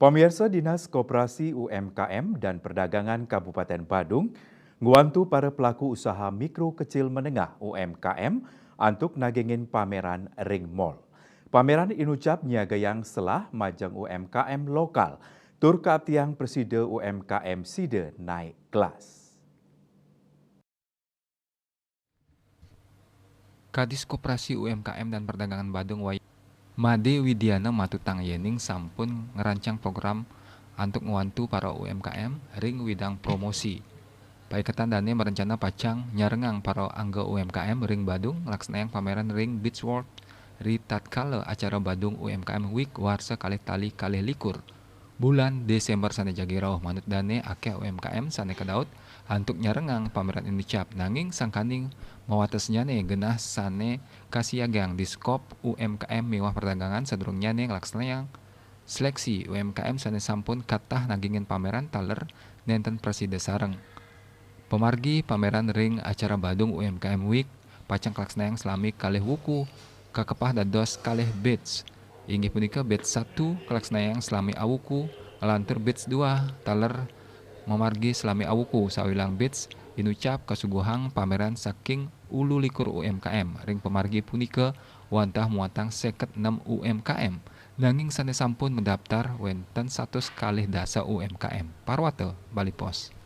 Pemirsa Dinas Koperasi UMKM dan Perdagangan Kabupaten Badung nguantu para pelaku usaha mikro kecil menengah UMKM untuk nagengin pameran Ring Mall. Pameran inucap niaga yang selah majang UMKM lokal, tur keatiang preside UMKM Side naik kelas. Kadis Koperasi UMKM dan Perdagangan Badung Made Widiana Matutang Yening sampun ngerancang program untuk ngewantu para UMKM ring widang promosi. Paiketan dane merencana pacang nyarengang para angga UMKM ring Badung laksanayang pameran ring Beach World ri tatkala acara Badung UMKM Week warsa kalih tali kalih likur. Bulan Desember sane jagirauh manut dane akeh UMKM sane kedaut hantuk nyarengang pameran Indonesia nanging sangkaning mawatesnya nih genah sane kasiagang di skop UMKM mewah perdagangan sadurungnya nih ngelaksana yang seleksi UMKM sane sampun katah nagingin pameran taler nenten preside sareng. Pemargi pameran ring acara Badung UMKM Week pacang kelaksanaan selami kalih wuku kakepah dados kalih batch. Inggih punika batch 1 kelaksanaan selami awuku lantur batch 2 taler memargi selami awuku sawilang batch inucap kasuguhang pameran saking ulu likur UMKM ring pemargi punika wantah muatang 56 UMKM nanging sane sampun mendaftar wenten 100 kalih dasa UMKM Parwate Bali Pos.